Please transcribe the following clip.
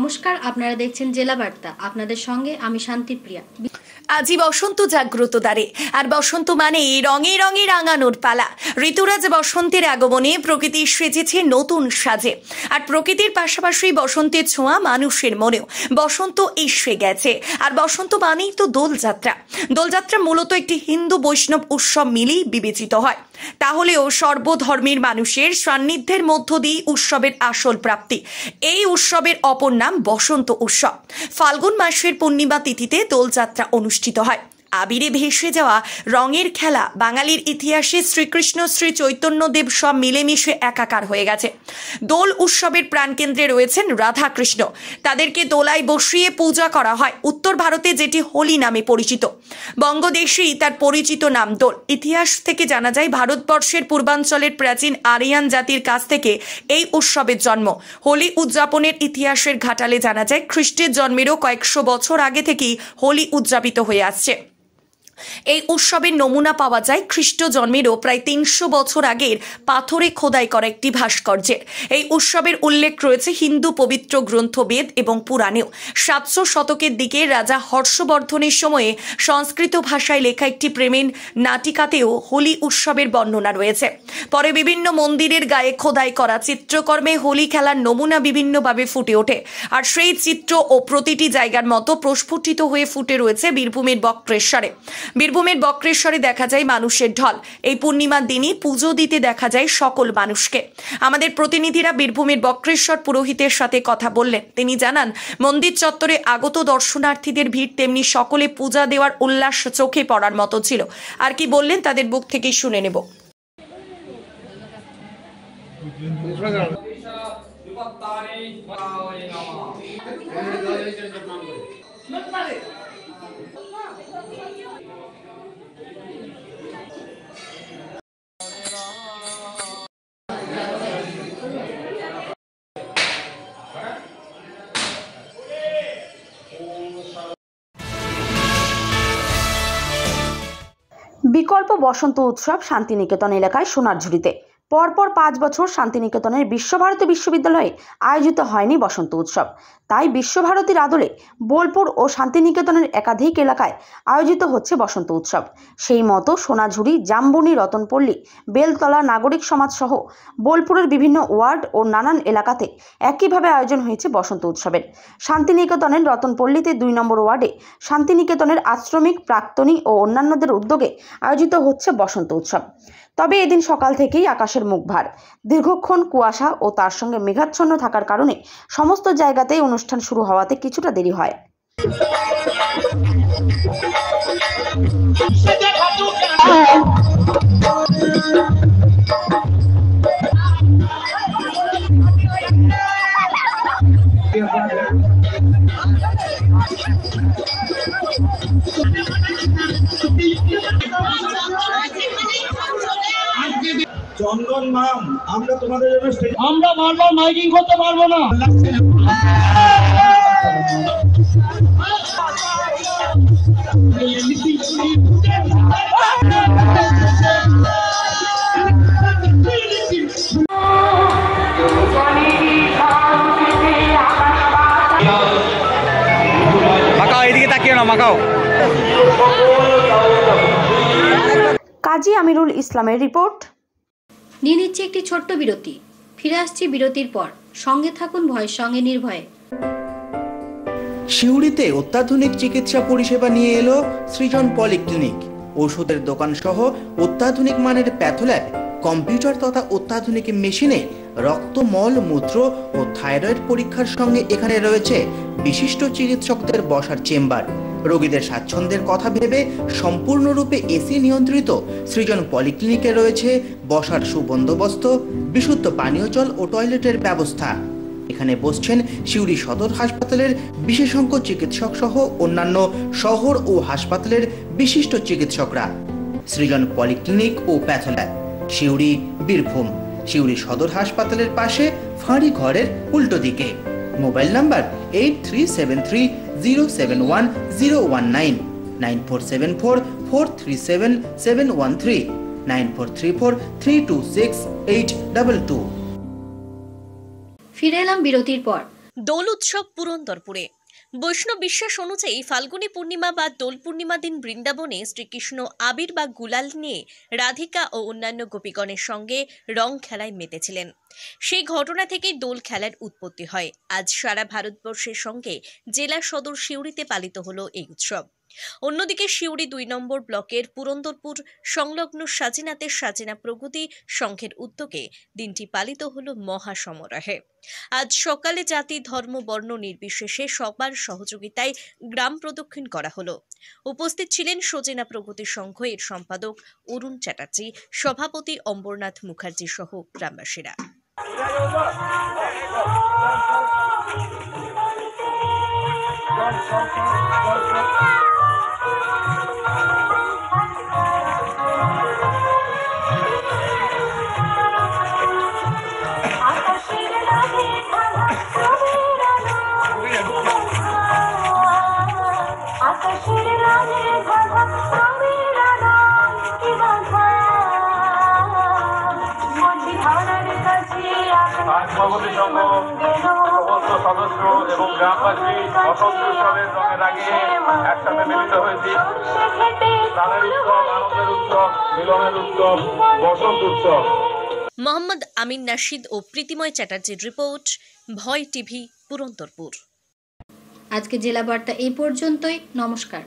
নমস্কার, আপনারা দেখছেন জেলা বার্তা। আপনাদের সঙ্গে আমি শান্তিপ্রিয়া। আজি বসন্ত জাগ্রত দ্বারে, আর বসন্ত মানে রঙে রঙে রাঙানোর পালা। ঋতুরাজ বসন্তের আগমনে প্রকৃতি সেজেছে নতুন সাজে, আর প্রকৃতির পাশাপাশি বসন্তের ছোঁয়া মানুষের মনেও। বসন্ত এসে গেছে, আর বসন্ত মানেই তো দোলযাত্রা। দোলযাত্রা মূলত একটি হিন্দু বৈষ্ণব উৎসব মিলেই বিবেচিত হয়। তাহলেও সর্বধর্মের মানুষের সান্নিধ্যের মধ্য দিয়ে উৎসবের আসল প্রাপ্তি। এই উৎসবের অপর নাম বসন্ত উৎসব। ফাল্গুন মাসের পূর্ণিমা তিথিতে দোলযাত্রা অনুষ্ঠিত হয়। আবিরে ভেসে যাওয়া রঙের খেলা বাঙালির ইতিহাসে শ্রীকৃষ্ণ শ্রী চৈতন্যদেব সব মিলেমিশে একাকার হয়ে গেছে। দোল উৎসবের প্রাণকেন্দ্রে রয়েছেন রাধা কৃষ্ণ। তাদেরকে দোলায় বসিয়ে পূজা করা হয়। উত্তর ভারতে যেটি হোলি নামে পরিচিত, বঙ্গদেশেই তার পরিচিত নাম দোল। ইতিহাস থেকে জানা যায় ভারতবর্ষের পূর্বাঞ্চলের প্রাচীন আরিয়ান জাতির কাছ থেকে এই উৎসবের জন্ম। হোলি উদযাপনের ইতিহাসের ঘাটালে জানা যায় খ্রিস্টের জন্মেরও কয়েকশো বছর আগে থেকেই হোলি উদযাপিত হয়ে আসছে। এই উৎসবের নমুনা পাওয়া যায় খ্রিস্ট জন্মেরও প্রায় ৩০০ বছর আগের পাথরে খোদাই করা একটি ভাস্কর্যে। এই উৎসবের উল্লেখ রয়েছে হিন্দু পবিত্র গ্রন্থ বেদ এবং পুরাণেও। ৭০০ শতকের দিকে রাজা হর্ষবর্ধনের সময়ে সংস্কৃত ভাষায় লেখা একটি প্রেমের নাটিকাতেও হোলি উৎসবের বর্ণনা রয়েছে। পরে বিভিন্ন মন্দিরের গায়ে খোদাই করা চিত্রকর্মে হোলি খেলার নমুনা বিভিন্নভাবে ফুটে ওঠে, আর সেই চিত্র ও প্রতিটি জায়গার মতো প্রস্ফুটিত হয়ে ফুটে রয়েছে বীরভূমের বক্রেশ্বরে। বীরভূমের বক্রেশ্বরে দেখা যায় মানুষের ঢল। এই পূর্ণিমার দিনই পুজো দিতে দেখা যায় সকল মানুষকে। আমাদের প্রতিনিধিরা বীরভূমের বক্রেশ্বর পুরোহিতের সাথে কথা বললেন। তিনি জানান, মন্দির চত্বরে আগত দর্শনার্থীদের ভিড়, তেমনি সকলে পূজা দেওয়ার উল্লাস চোখে পড়ার মতো ছিল। আর কি বললেন তাদের মুখ থেকেই শুনে নেব। বিকল্প বসন্ত উৎসব শান্তিনিকেতন এলাকায় সোনারঝুরিতে। পরপর ৫ বছর শান্তিনিকেতনের বিশ্বভারতী বিশ্ববিদ্যালয়ে আয়োজিত হয়নি বসন্ত উৎসব। তাই বিশ্বভারতীর আদলে বোলপুর ও শান্তিনিকেতনের একাধিক এলাকায় আয়োজিত হচ্ছে বসন্ত উৎসব। সেই মতো সোনাঝুরি, জামবনি, রতনপল্লী, বেলতলা, নাগরিক সমাজ সহ বোলপুরের বিভিন্ন ওয়ার্ড ও নানান এলাকাতে একইভাবে আয়োজন হয়েছে বসন্ত উৎসবের। শান্তিনিকেতনের রতনপল্লীতে ২ নম্বর ওয়ার্ডে শান্তিনিকেতনের আশ্রমিক, প্রাক্তনী ও অন্যান্যদের উদ্যোগে আয়োজিত হচ্ছে বসন্ত উৎসব। তবে এদিন সকাল থেকেই আকাশের মুখ ভার। দীর্ঘক্ষণ কুয়াশা ও তার সঙ্গে মেঘাচ্ছন্ন থাকার কারণে সমস্ত জায়গাতেই অনুষ্ঠান শুরু হওয়াতে কিছুটা দেরি হয়। চন্দন মাম, আমরা তোমাদের জন্য আমরা বারবার মাইকিং করতে পারবো না। মাকাও, এদিকে তাকিয়ে না, মাকাও। কাজী আমিরুল ইসলামের রিপোর্ট। নিয়ে নিচ্ছে একটি ছোট্ট বিরতি। ফিরে আসছি বিরতির পর। সঙ্গে থাকুন ভয়ের সঙ্গে নির্ভয়ে। সিউড়িতে অত্যাধুনিক চিকিৎসা পরিষেবা নিয়ে এলো সৃজন পলিক্লিনিক। ওষুধের দোকান সহ অত্যাধুনিক মানের প্যাথোল্যাব, কম্পিউটার তথা অত্যাধুনিক মেশিনে রক্ত, মল, মূত্র ও থাইরয়েড পরীক্ষার সঙ্গে এখানে রয়েছে বিশিষ্ট চিকিৎসকদের বসার চেম্বার। রোগীদের স্বাচ্ছন্দ্যের কথা ভেবে সম্পূর্ণরূপে এসি নিয়ন্ত্রিত সৃজন পলিক্লিনিকে রয়েছে বসার সুবন্দোবস্ত, বিশুদ্ধ পানীয় জল ও টয়লেটের ব্যবস্থা। এখানে বসছেন সিউড়ি সদর হাসপাতালের বিশেষজ্ঞ চিকিৎসক সহ অন্যান্য শহর ও হাসপাতালের বিশিষ্ট চিকিৎসকরা। সৃজন পলিক্লিনিক ও প্যাথোল্যাব, সিউড়ি, বীরভূম। সিউড়ি সদর হাসপাতালের পাশে ফাঁড়ি ঘরের উল্টো দিকে। Mobile number 8373071019, 9474437713, 9434326822। ফিরে এলাম বিরতির পর। দোল উৎসব পুরন্দরপুরে। বৈষ্ণব বিশ্বাস অনুযায়ী ফাল্গুনী পূর্ণিমা বা দোল পূর্ণিমা দিন বৃন্দাবনে শ্রীকৃষ্ণ আবির বা গুলাল নিয়ে রাধিকা ও অন্যান্য গোপীগণের সঙ্গে রং খেলায় মেতেছিলেন। সেই ঘটনা থেকেই দোল খেলার উৎপত্তি হয়। আজ সারা ভারতবর্ষের সঙ্গে জেলা সদর সিউড়িতে পালিত হলো এই উৎসব। অন্যদিকে সিউড়ি 2 নম্বর ব্লকের পুরন্দরপুর সংলগ্ন সাজিনাতে সাজিনা প্রগতি সংঘের উদ্যোগে দিনটি পালিত হলো মহাসমারোহে। আজ সকালে জাতি ধর্ম বর্ণ নির্বিশেষে সবার সহযোগিতায় গ্রাম প্রদক্ষিণ করা হলো। উপস্থিত ছিলেন সজিনা প্রগতি সংঘ এর সম্পাদক অরুণ চ্যাটার্জি, সভাপতি অম্বরনাথ মুখার্জি সহ গ্রামবাসীরা। প্রগতি সংঘ সমস্ত সদস্য এবং গ্রামবাসী বসন্ত উৎসবের রঙে রাঙিয়ে একসাথে মিলিত হয়েছি। প্রাণের উৎসব, আনন্দের উৎসব, মিলনের উৎসব, বসন্ত উৎসব। মোহাম্মদ আমিন নাশিদ ও প্রীতিময় চ্যাটার্জির রিপোর্ট, ভয় টিভি, পুরন্দরপুর। আজকে জেলা বার্তা এই পর্যন্তই। নমস্কার।